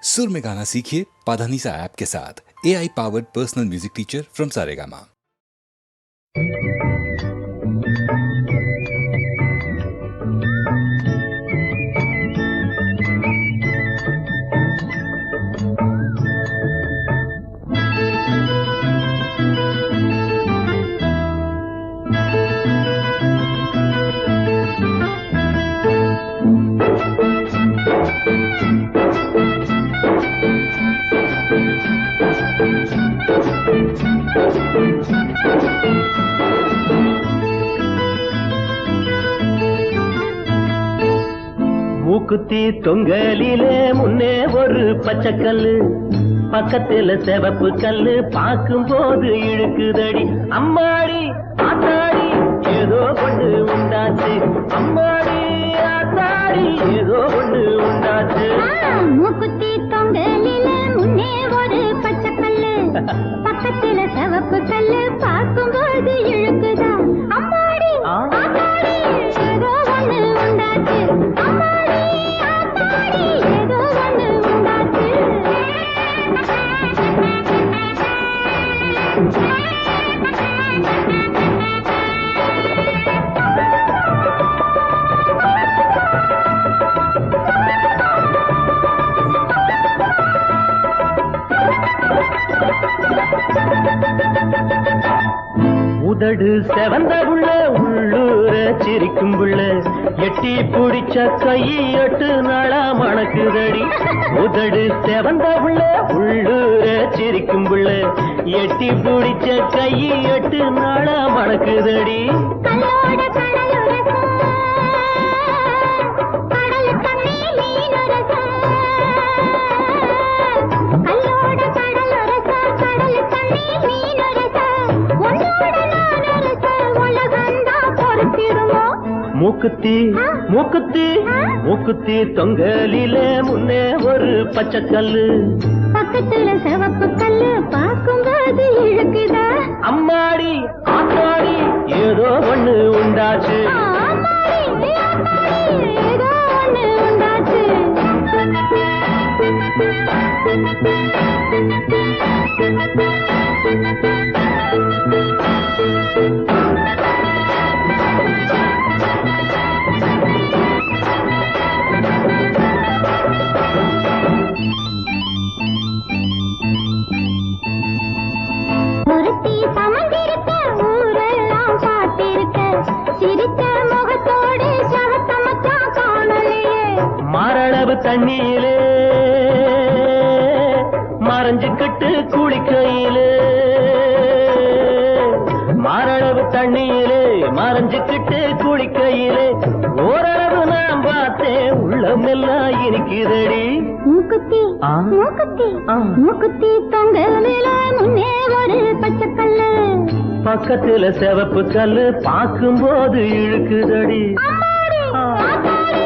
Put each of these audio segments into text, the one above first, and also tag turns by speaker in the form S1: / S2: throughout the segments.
S1: सुर में गाना सीखिए पाधानीसा ऐप के साथ। AI powered personal music teacher from Saregama.
S2: மூக்குத்தி தொங்கலிலே முன்னே ஒரு பச்சைக்கல்லு, பக்கத்துல சிவப்பு கல்லு, பார்க்கும்போது இழுக்குதடி. அம்மாடி ஆத்தாடி ஏதோ ஒண்ணு உண்டாச்சு, அம்மாடி ஆத்தாடி ஏதோ ஒண்ணு உண்டாச்சு.
S3: மூக்குத்தி தொங்கலிலே முன்னே ஒரு பச்சைக்கல்லு, பக்கத்துல சிவப்பு கல்லு, பார்க்கும்போது இழுக்குதா. அம்மாடி ஆத்தாடி ஏதோ ஒண்ணு உண்டாச்சு, அம்மாடி ஆத்தாடி ஏதோ ஒண்ணு உண்டாச்சு.
S2: உதடு செவந்த புள்ள, உள்ளூர சிரிக்கும் புள்ள, எட்டி பிடிச்ச கையெட்டு நாளா மணக்குதடி. உதடு செவந்த புள்ள, உள்ளூர சிரிக்கும் புள்ள, எட்டி பிடிச்ச கையெட்டு நாளா மணக்குதடி.
S3: கல்லோட கடலுரசம், கடல் தண்ணி மீனுரசம், கல்லோட கடலுரசம், கடல் தண்ணி மீனுரசம், உன்னோட நானுரசம், உலகந்தான் பொறுத்திருமோ.
S2: மூக்குத்தி மூக்குத்தி மூக்குத்தி தொங்கலிலே முன்னே ஒரு பச்சைக்கல்லு,
S3: பக்கத்துல சிவப்பு கல்லு, பார்க்கும்போது இழுக்குதா.
S2: அம்மாடி ஆத்தாடி ஏதோ ஒண்ணு உண்டாச்சு.
S3: அம்மாடி ஆத்தாடி ஏதோ ஒண்ணு உண்டாச்சு. ஒருத்தி சமந்திருக்க, ஊரெல்லாம் பார்த்திருக்க, சிரித்த முகத்தோடு சகத்தமத்தான் காணலையே.
S2: மாரளவு தண்ணியிலே மறைஞ்சுக்கிட்டு குளிக்கையிலே, மாரளவு தண்ணியிலே மறைஞ்சுக்கிட்டு குளிக்கையிலே, ஓரளவு நான் பார்த்தேன் உள்ளமெல்லாம் இனிக்குதடி.
S3: மூக்குத்தி மூக்குத்தி மூக்குத்தி தொங்கலில முன்னே ஒரு பச்சைக்கல்லு,
S2: பக்கத்துல சிவப்பு கல்லு, பார்க்கும்போது இழுக்குதடி.
S3: அம்மாடி ஆத்தாடி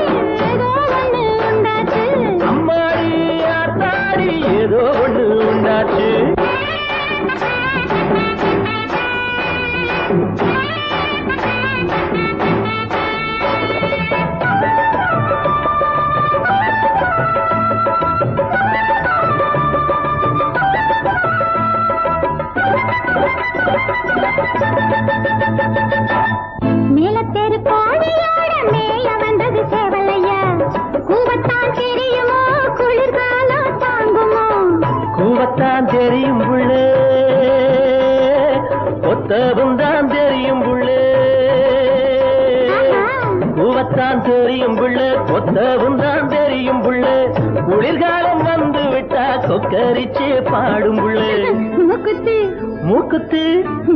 S3: ஏதோ ஒண்ணு உண்டாச்சு,
S2: அம்மாடி ஆத்தாடி ஏதோ ஒண்ணு உண்டாச்சு.
S3: மேலத்தெரு கோழியோட மேய வந்தது சேவலையா, கூவத்தான் தெரியுமோ குளிர்காலம் தாங்குமோ.
S2: கூவத்தான் தெரியும் புள்ளே, ஒத்தவும் தான் தெரியும் புள்ளே, கூவத்தான் தெரியும் புள்ளே, ஒத்தவும் தான் தெரியும் புள்ளே, குளிர்காலம் வந்து விட்டா கொக்கரிச்சு பாடும் புள்ளே.
S3: மூக்குத்தி
S2: மூக்குத்தி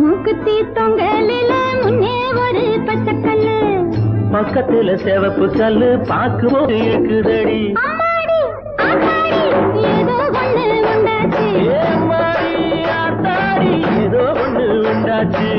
S3: மூக்குத்தி தொங்கலில முன்னே ஒரு பச்சைக்கல்லு,
S2: பக்கத்துல சிவப்பு கல்லு, பார்க்கும்போது இருக்குதடி.
S3: அம்மாடி ஆத்தாடி ஏதோ ஒண்ணு உண்டாச்சு.
S2: ஏம்மாடி ஆத்தாடி ஏதோ ஒண்ணு உண்டாச்சு.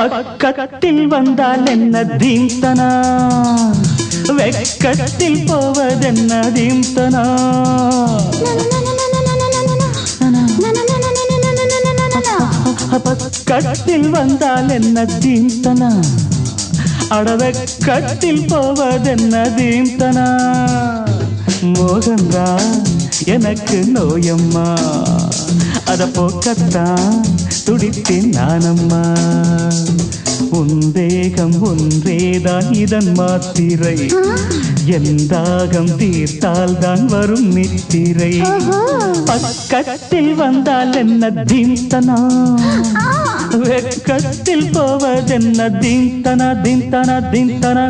S4: பக்கத்தில் வந்தால் என்ன தீம்தனா, வெக்கத்தில் போவதென்ன தீம்தனா. பக்கத்தில் வந்தால் என்ன தீம்தனா, அடவெக்கத்தில் போவதென்ன தீம்தனா. மோகந்தா எனக்கு நோயம்மா, அத போக்கத்தான் துடித்தேன் நானம்மா. உன் தேகம் ஒன்றேதான் இதன் மாத்திரை, என் தாகம் தீர்த்தால் தான் வரும் நித்திரை. பக்கத்தில் வந்தால் என்ன தீம்தனா, வெக்கத்தில் போவதென்ன தீம்தனா தீம்தனா தீம்தனா.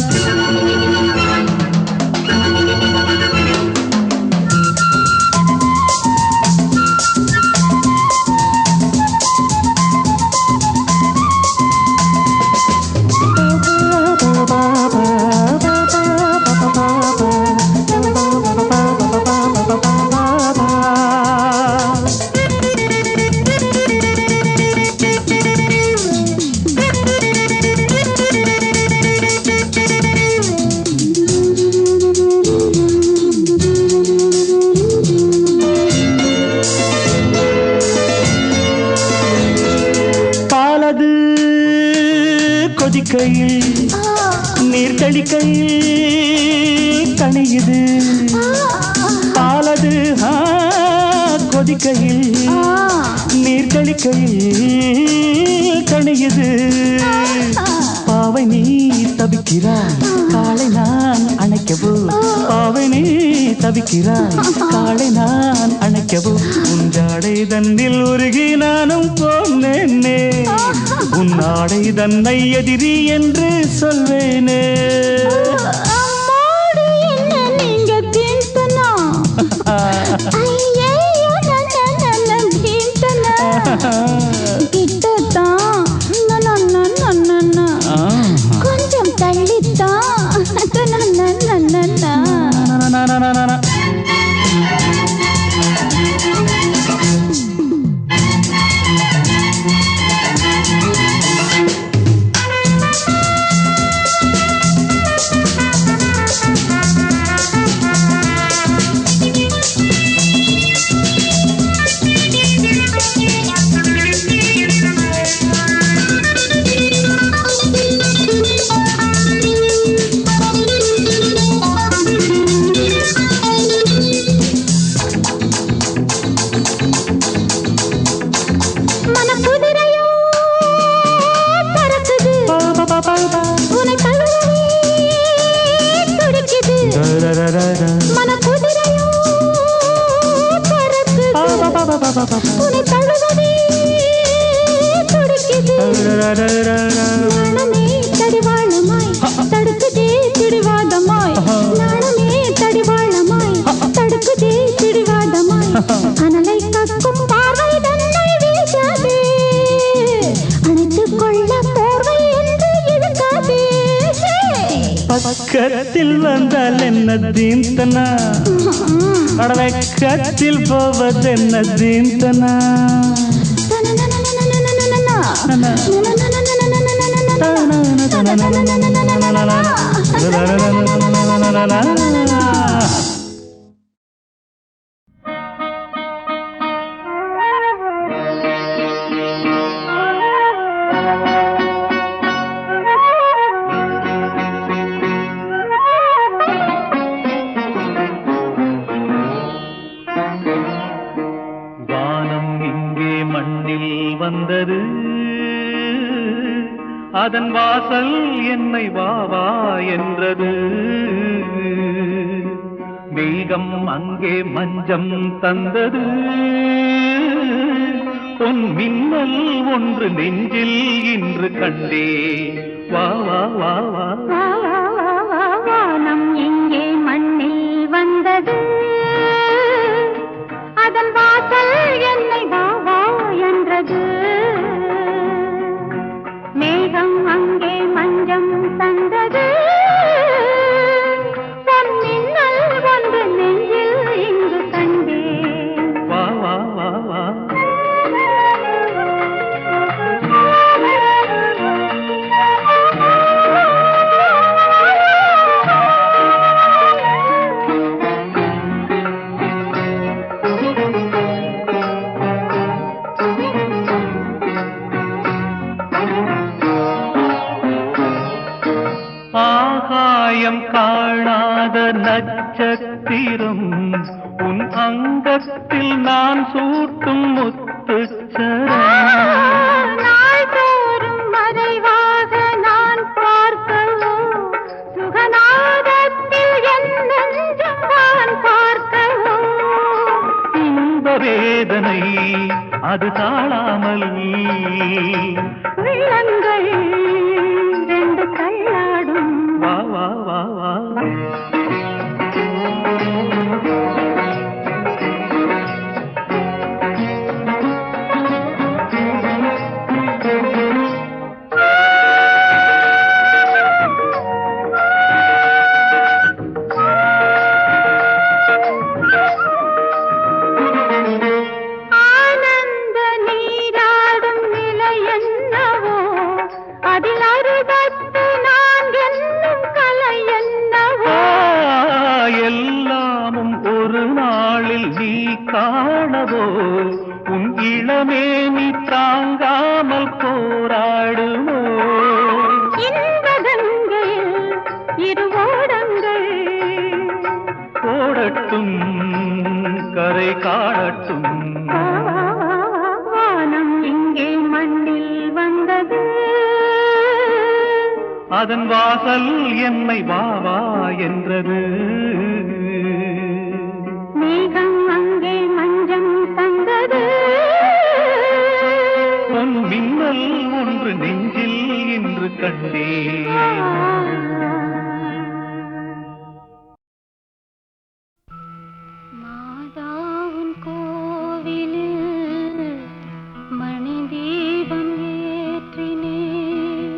S4: நீர் தெளிக்கையில் தணியுது பாலது, கொதிக்கையில் நீர் தெளிக்கையில் தணியுது. பாவை நீ தவிக்கிறாய், காலை நான் அணைக்கவோ. பாவை நீ தவிக்கிறாய், காலை நான் அணைக்கவோ. உஞ்சாடை தன்னில் உருகி நானும் போனேனே, உன் ஆடை தன்னை எதிரி என்று சொல்வேனே.
S3: உன்னை தழுவவே துடிக்குது நாணமே தடிவாளமாய் தடுக்குதே பிடிவாதமாய் நாணமே தடிவாளமாய் தடுக்குதே பிடிவாதமாய் அனலை கக்கும் பார்வை தன்னை வீசாதே அணைத்துக் கொள்ள போர்வை என்று இழுக்காதே
S4: பக்கத்தில் வந்தால் என்ன தீந்தனா அடவக்கத்தில் போவதென்ன தீந்தனா அதன் வாசல் என்னை வாவா என்றது மேகம் அங்கே மஞ்சம் தந்தது பொன் மின்னல் ஒன்று நெஞ்சில் இன்று கண்டே வா வா வா வா
S3: வானம் இங்கே மண்ணில் வந்தது அதன் வாசல் என்னை வாவா என்றது மேகம் அங்கே மஞ்சம் தந்தது பொன்மின்னல் ஒன்று நெஞ்சில் இங்கு கண்டே
S4: வா வா வா வா ஆகாயம் காணாத நட்சத்திரம் உன் அங்கத்தில் நான் சூட்டும் முத்துச்சரம்
S3: நாள்தோறும் மறைவாக நான் பார்க்கவோ சுகநாதத்தில் என் நெஞ்சம் நான் பார்க்கவோ
S4: இன்ப வேதனை அது தாழாமல்
S3: உள்ளங்கள் ரெண்டு தள்ளாடும்
S4: வா வா வா வா
S3: ஆனந்த நீராடும் நிலை என்னவோ அதில் அறுபத்து நான் என்னும் கலை என்னவோ
S4: எல்லாமும் ஒரு நாளில் நீ காணவோ உன் இளமே நீ தாங்காமல் போராடுமோ
S3: இன்பகங்கையில் இருவோடங்கள்
S4: ஓடட்டும் கரை காணட்டும்
S3: வானம் இங்கே மண்ணில் வந்தது
S4: அதன் வாசல் என்னை வாவா என்றது
S3: மேகம் அங்கே மஞ்சம் தந்தது
S4: பொன் மின்னல் ஒன்று நெஞ்சில் இன்று கண்டே
S3: மாதாவின் கோவிலில் மணி தீபம் ஏற்றினேன்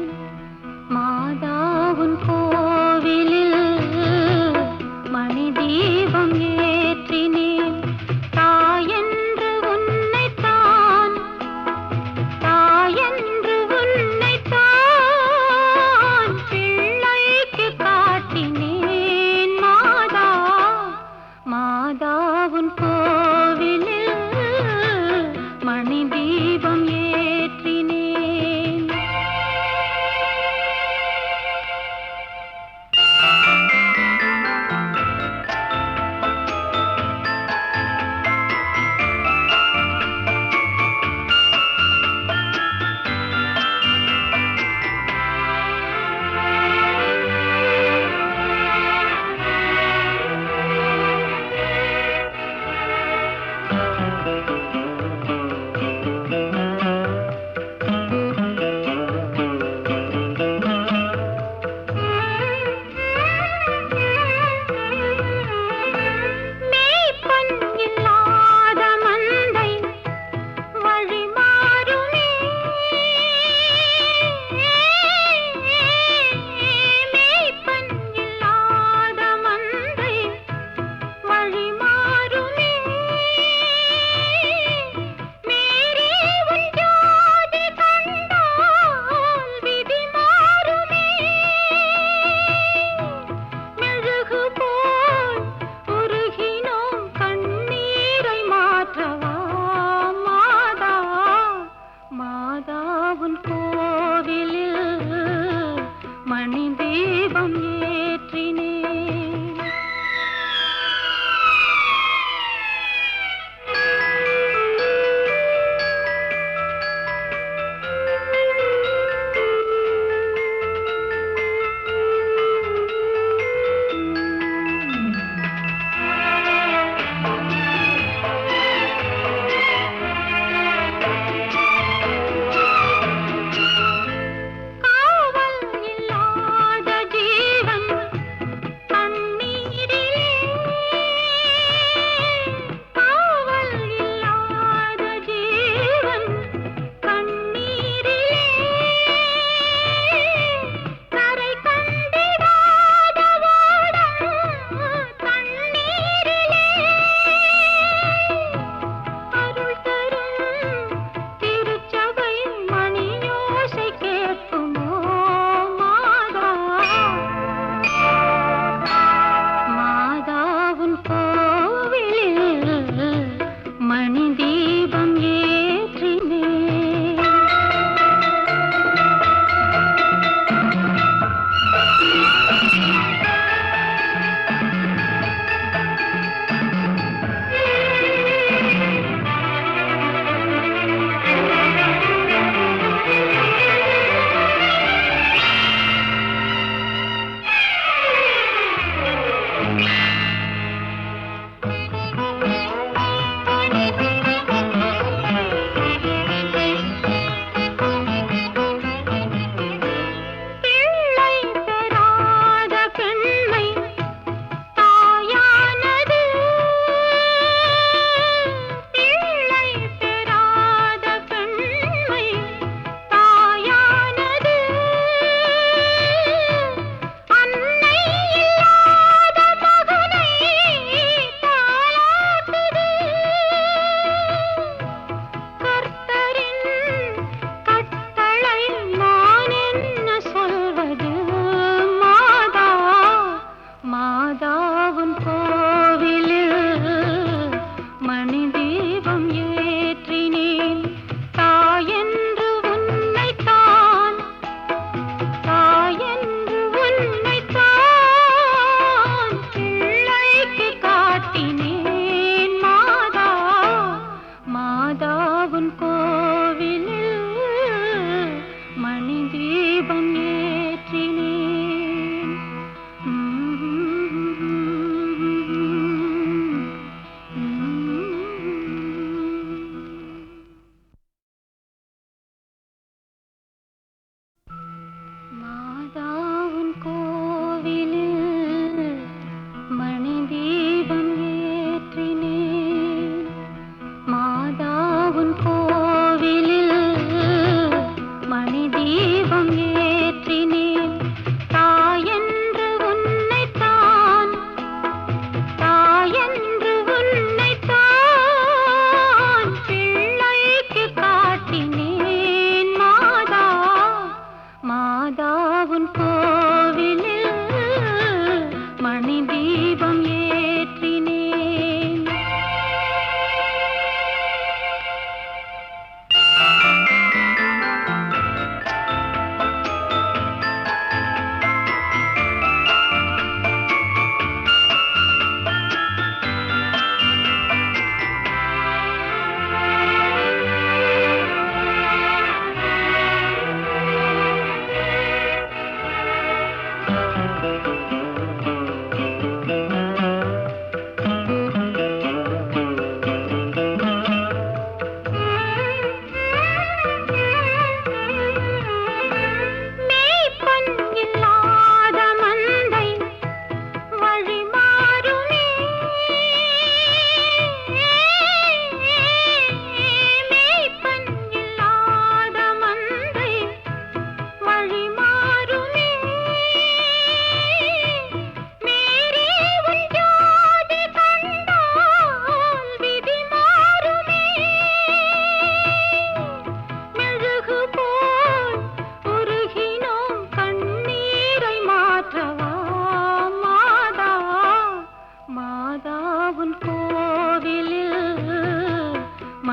S3: மாதாவின் கோவிலில் மணி தீபம் ஏற்றினேன் தாயென்று உன்னைத்தான் தாயென்று உன்னைத்தான் பிள்ளை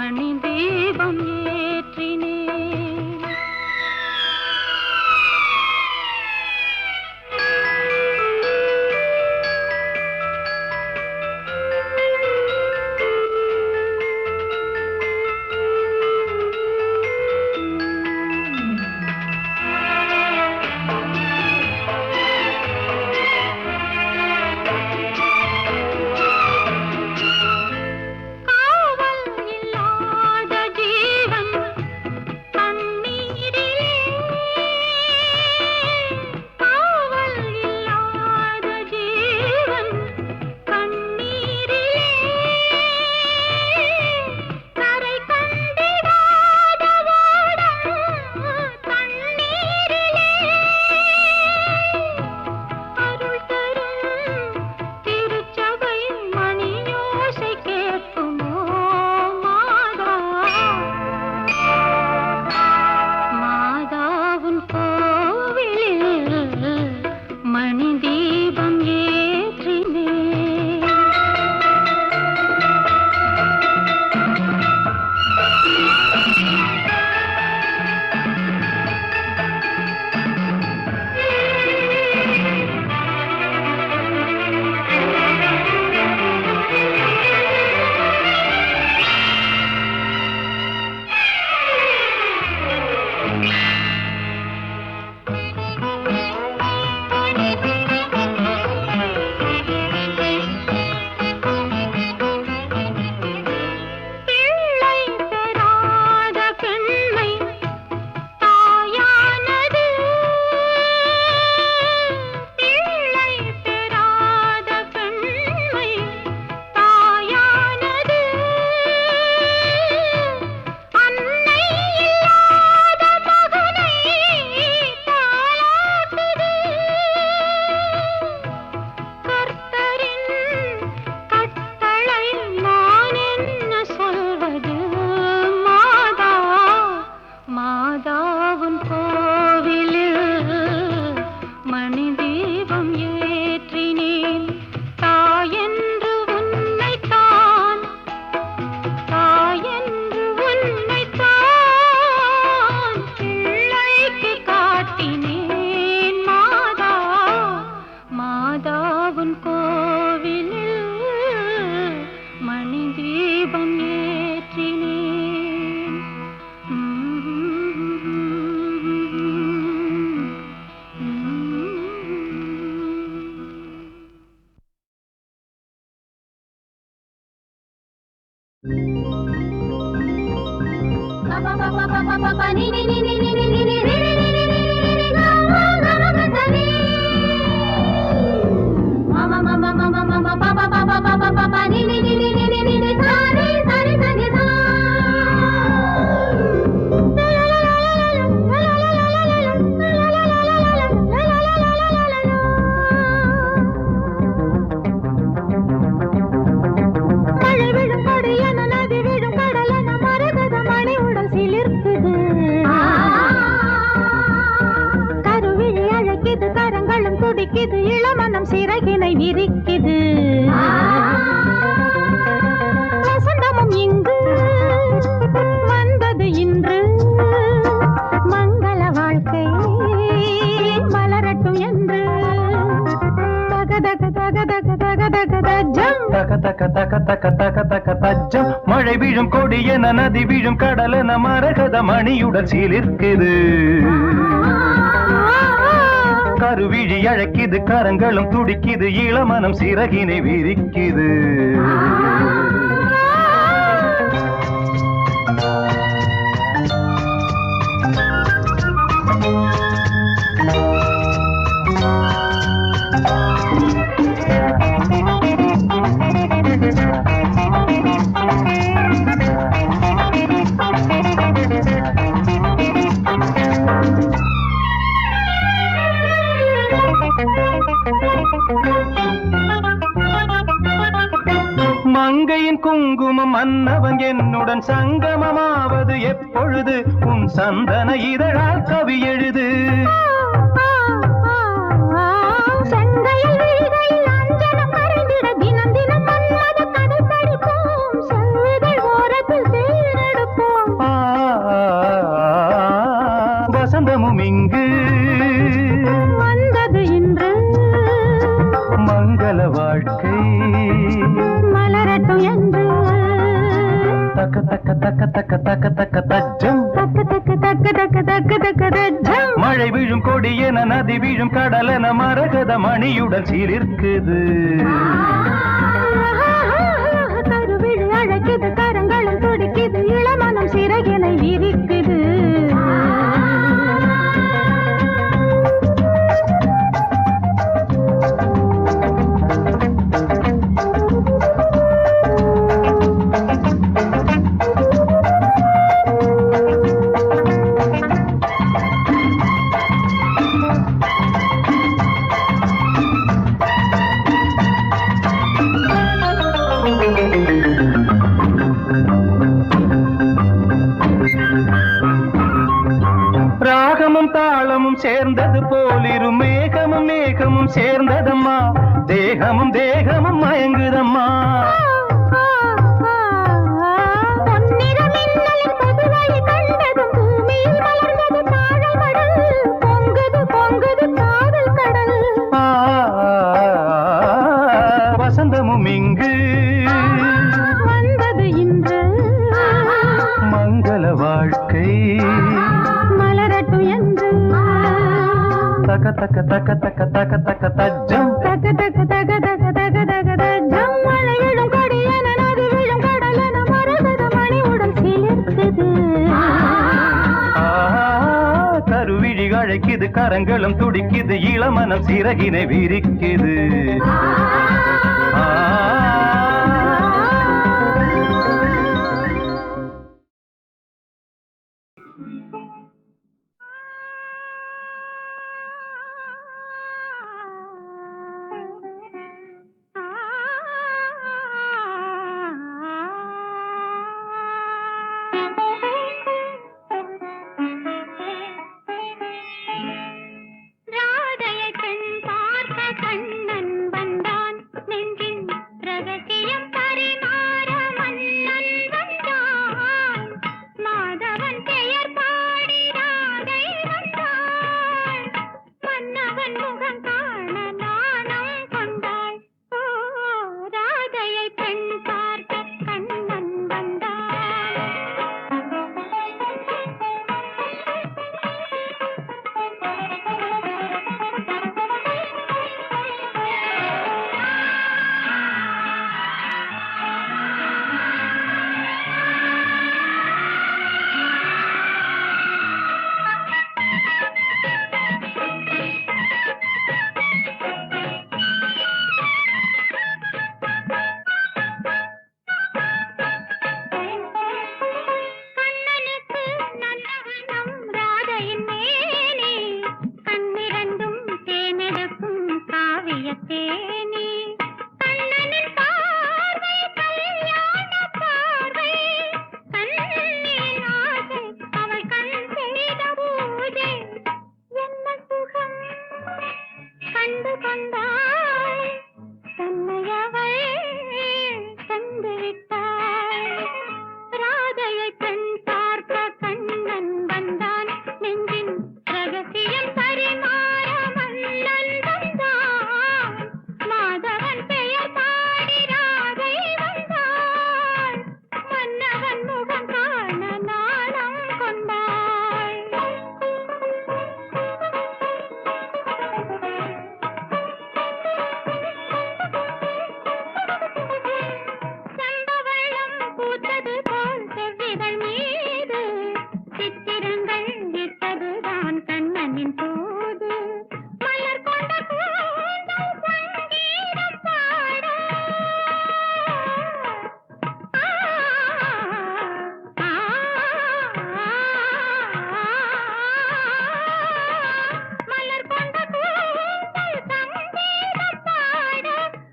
S3: மணி தீபம் ஏற்றினேன்.
S4: மழை வீழும் கொடியன நதி வீழும் கடலென மரகத மணியுடன் சீலிருக்குது. கருவிழி அழைக்குது கரங்களும் துடிக்குது இளமனம் சிறகினை விரிக்குது. மங்கையின் குங்குமம் மன்னவன் என்னுடன் சங்கமமாவது எப்பொழுது? உன் சந்தன இதழால் கவி எழுது.
S3: தினம் தினம் மன்மத கதை படிப்போம். செல்விகள் ஓரத்தில் தேட
S4: தக்க தக்க தக்க தக்க தக்க தக்க தஜம்
S3: தக்கு தக்கு தக்கு தக்கு தக்கு தக்கு தஜம்
S4: மழை விழும் கொடி என நதி விழும் கடல் என மரகத மணியுடன் சீரிருக்குது
S3: கருவிழி அழைக்குது கரங்களும் துடிக்குது இளமனம் சிறகினை விரிக்குது
S4: ராகமும் தாளமும் சேர்ந்தது போலிரு மேகமும் மேகமும் சேர்ந்ததம்மா தேகமும் தேகமும் மயங்குதம்மா
S3: பொன்னிற மின்னலின் பொதுவழி கண்டதும் பூமியில் மலர்ந்தது தாழல் மடல் பொங்குது பொங்குது காதல் கடல்
S4: வசந்தமும் இங்கு
S3: வந்தது இன்று
S4: மங்கள வாழ்க்கை
S3: மலரட்டும் என்று
S4: தக்க தக்க தக்க தக்க தக்க தக்க தஜம்
S3: தகு தகு தகு தகு தகு தகு தஜம் மழை விழும் கொடி என நதி விழும் கடல் என மரகத மணியுடன் சிலிர்க்குது
S4: கருவிழி அழைக்குது கரங்களும் துடிக்குது இளமனம் சிறகினை விரிக்குது
S3: ராதையை பெண் பார்க்க கண்ணன் வந்தான் நெஞ்சின் ரகசியம் பரிமாற மன்னன் வந்தான் மாதவன் பெயர் பாடி ராதை வந்தாள் மன்னவன் முகம் காண நாணம் கொண்டாள் ஓ ராதையை பெண் பார்க்க கண்ணன் வந்தான் கண்ணனுக்கு நல்லவனம் ராதையின் மேனி கண்ணிரண்டும் தேனெடுக்கும் காவியத் தேனி கண்ணனின் பார்வை கல்யாண பார்வை கண்ணின் ஆசை அவள் கண் செய்த பூஜை என்ன சுகம் கண்டு கொண்டாள் தன்னை அவள் தந்து விட்டாள் ராதையை பெண் பார்க்க கண்ணன் வந்தான் நெஞ்சின் ரகசியம் பரிமாற மன்னன் வந்தான் மாதவன் பெயர் பாடி ராதை வந்தாள் மன்னவன் முகம் காண நாணம் கொண்டாள் செம்பவளம் பூத்தது போல் செவ்விதழ் மீது சித்திரங்கள் இட்டதுதான் கண்ணனின் தூது மலர் கொண்ட கூந்தல் சங்கீதம் பாட மலர் கொண்ட கூந்தல் சங்கீதம் பாட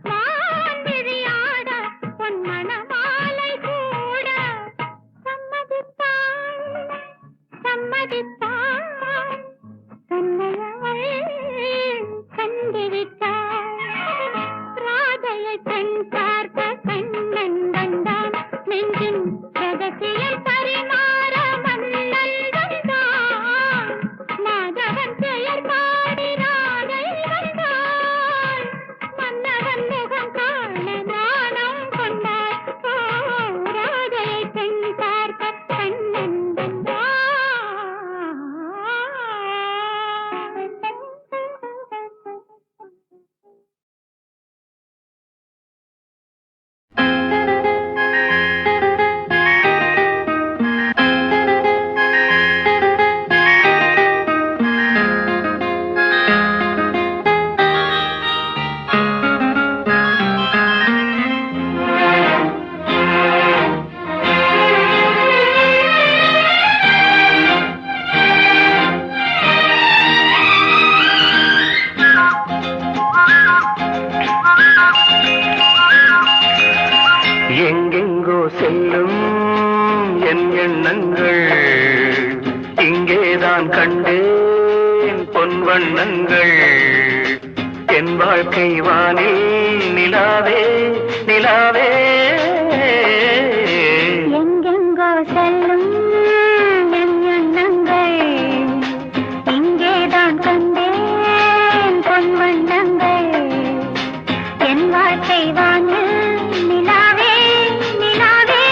S3: வான் விழியாட பொன்மண மாலை கூட சம்மதித்தாள் சம்மதித்தாள் தன்னை அவள் கண்டுவிட்டாள் ராதையை பெண் பார்க்க கண்ணன் வந்தான் நெஞ்சின் ரகசியம் பரிமாற மன்னன் வந்தான் மாதவன் பெயர் பாடி ராதை வந்தாள் மன்னவன் முகம் காண நாணம் கொண்டாள் ஓ ராதையை பெண்
S4: செல்லும் என் எண்ணங்கள் இங்கேதான் கண்டேன் பொன் வண்ணங்கள் என் வாழ்க்கை வானில் நிலாவே நிலாவே
S3: எங்கெங்கோ செல்லும் என் எண்ணங்கள் இங்கேதான் கண்டேன் பொன் வண்ணங்கள் என் வாழ்க்கை வானில் நிலாவே நிலாவே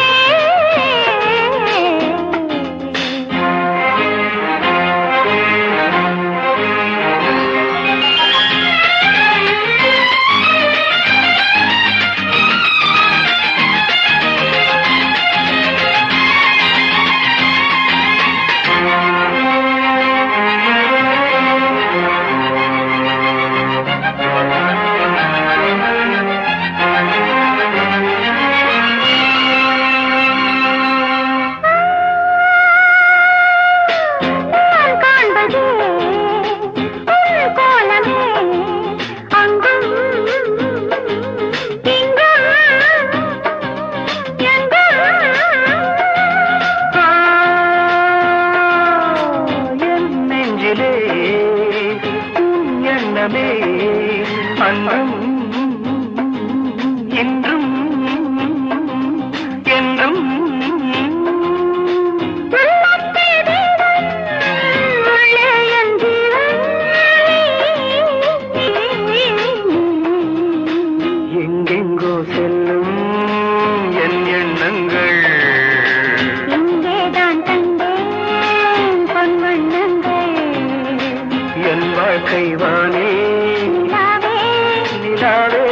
S4: அன்றும் என்றும் என்றும் எங்கெங்கோ செல்லும் என் எண்ணங்கள்
S3: இங்கேதான் கண்டேன் பொன் வண்ணங்கள்
S4: என் வாழ்க்கை வானே
S3: நிலாவே
S4: நிலாவே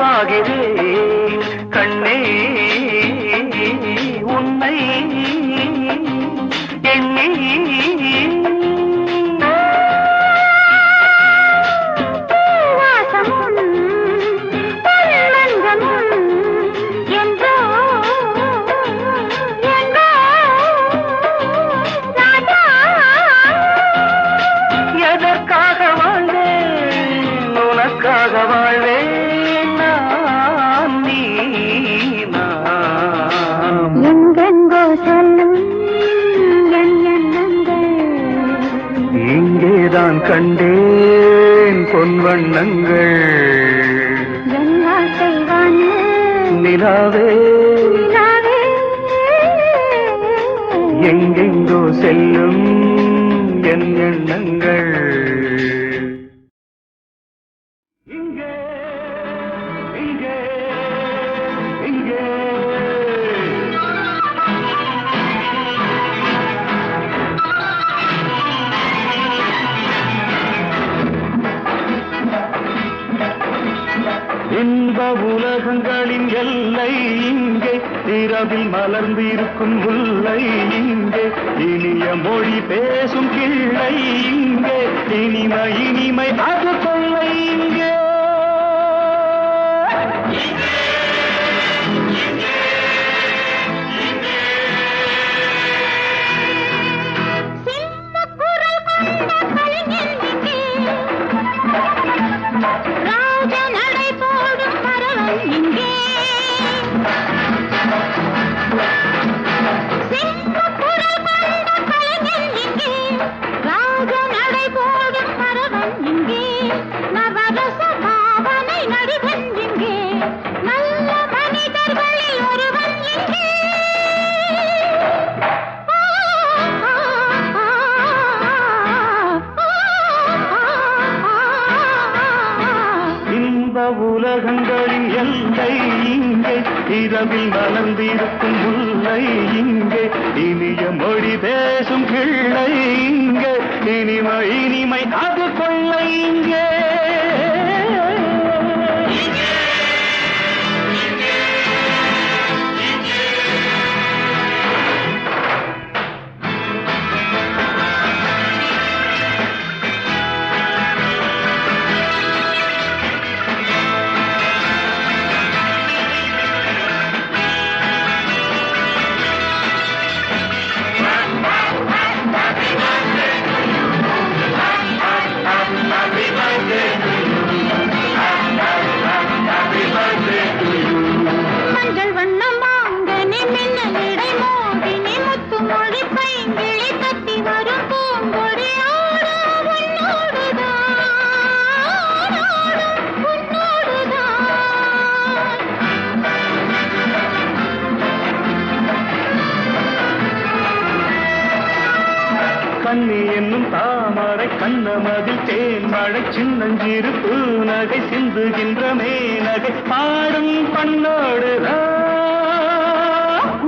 S4: பூவாகிறேன் கண்ணே உன்னை எண்ணி எதற்காக வாழ்ந்தேன் உனக்காக வாழ்வேன் நான் நீ நாம்
S3: எங்கெங்கோ செல்லும் என் எண்ணங்கள்
S4: இங்கேதான் கண்டேன் பொன் வண்ணங்கள்
S3: என் வாழ்க்கை வானில்
S4: நிலாவே
S3: நிலாவே
S4: எங்கெங்கோ செல்லும் என் எண்ணங்கள் இங்கே இங்கே இங்கே இன்ப உலகங்களின் எல்லை இங்கே இரவில் மலர்ந்திருக்கும் முல்லை இங்கே இனிய மொழி பேசும் கிள்ளை இங்கே இனிமை இனிமை அது கொள்ளை இங்கே
S3: ராஜநடை போடும் பறவை இங்கே சிங்கக்குரல் கொண்ட கலைஞன் இங்கே ராஜநடை போடும் பறவை இங்கே
S4: உலகங்களின் எல்லை இங்கே, இரவில் மலர்ந்திருக்கும் முல்லை இங்கே, இனிய மொழி பேசும் பிள்ளை இங்கே, இனிமை இனிமை அது கொள்ளை இங்கே.
S3: மஞ்சள் வண்ணம் வாங்கனி மின்னலிடை மோகினி முத்து மொழி பைங்கிளி தத்தி வரும் பூங்கொடி ஆடும் உன்னோடுதான், ஆடும் உன்னோடுதான்.
S4: கண்ணி என்னும் தாமரை கண்ணமதில் தேன் மழை சின்னஞ்சிறு பூநகை சிந்துகின்ற மேனகை பாடும் பண்ணோடுதான்.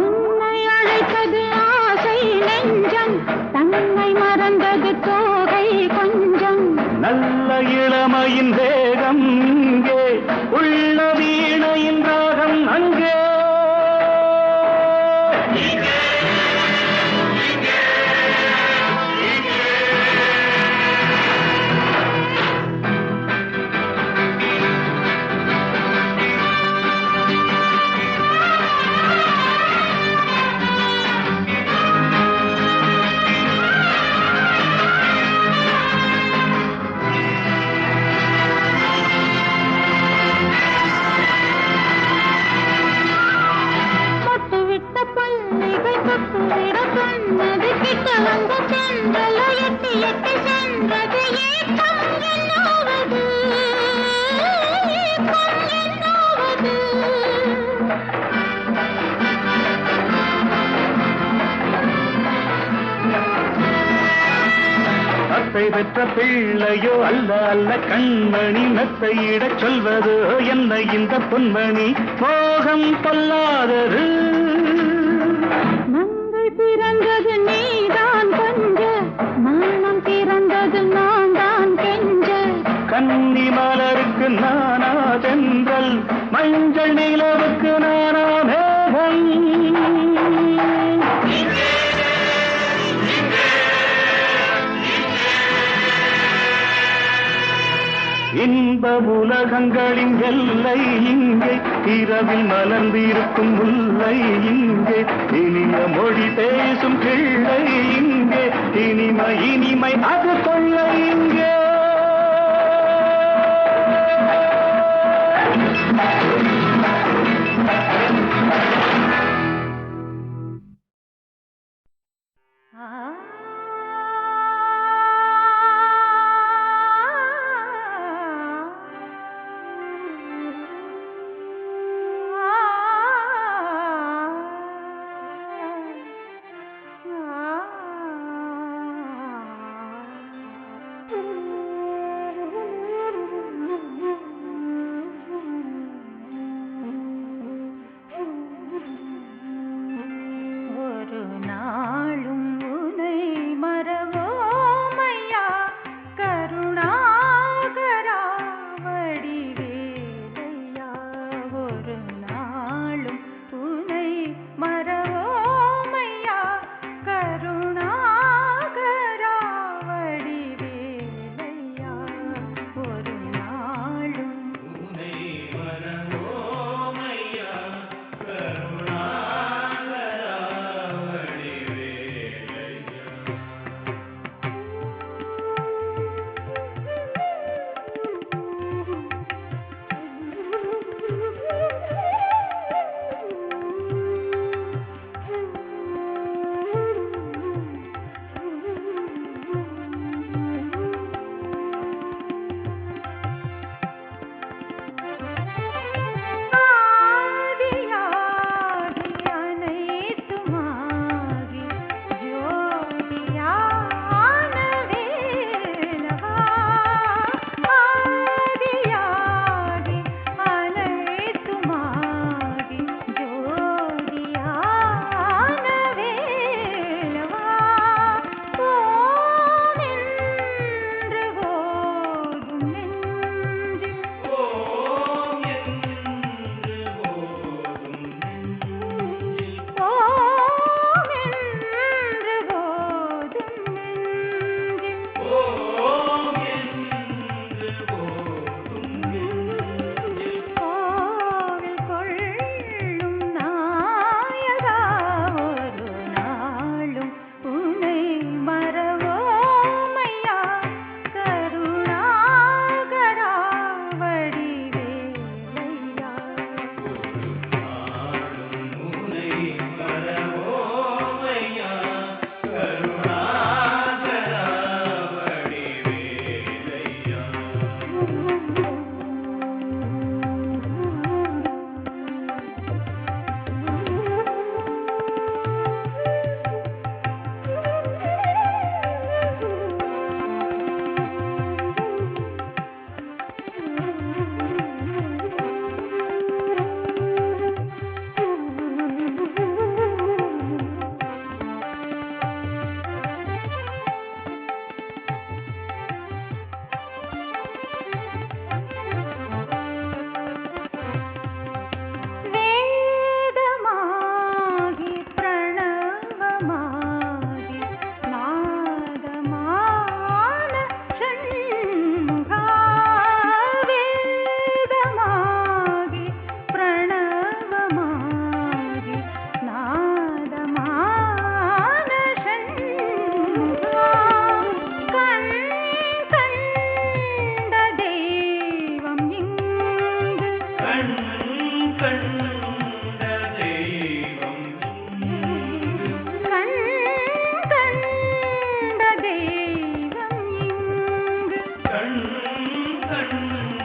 S3: உன்னை அழைத்தது ஆசை நெஞ்சம், தன்னை மறந்தது தோகை கொஞ்சம்.
S4: நல்ல இளமையின் வேகம் இங்கே, உள்ள வீணையின் ராகம் அங்கே.
S3: பொட்டு விட்ட புள்ளிகள் தொட்டு விட சொன்னது, கிட்ட வந்த சென்றல எட்டி எட்டி சென்றது. ஏக்கம் என்னாவது, ஏக்கம் என்னாவது.
S4: அத்தை பெற்ற பிள்ளையோ அல்ல அல்ல கண்மணி, மெத்தையிடச் சொல்வது என்ன இந்த பொன்மணி, மோகம் பொல்லாதது.
S3: மங்கை பிறந்தது நீதான் கொஞ்ச, மானம் பிறந்தது நான் தான் கெஞ்ச.
S4: கன்னி மலருக்கு நானா தென்றல், மஞ்சள் நிலவுக்கு நானா மேகம். இன்ப உலகங்களின் எல்லை இங்கே, இரவில் மலர்ந்திருக்கும் முல்லை இங்கே, இனிய மொழி பேசும் பிள்ளை இங்கே, இனிமை இனிமை அது கொள்ளை இங்கே. கண்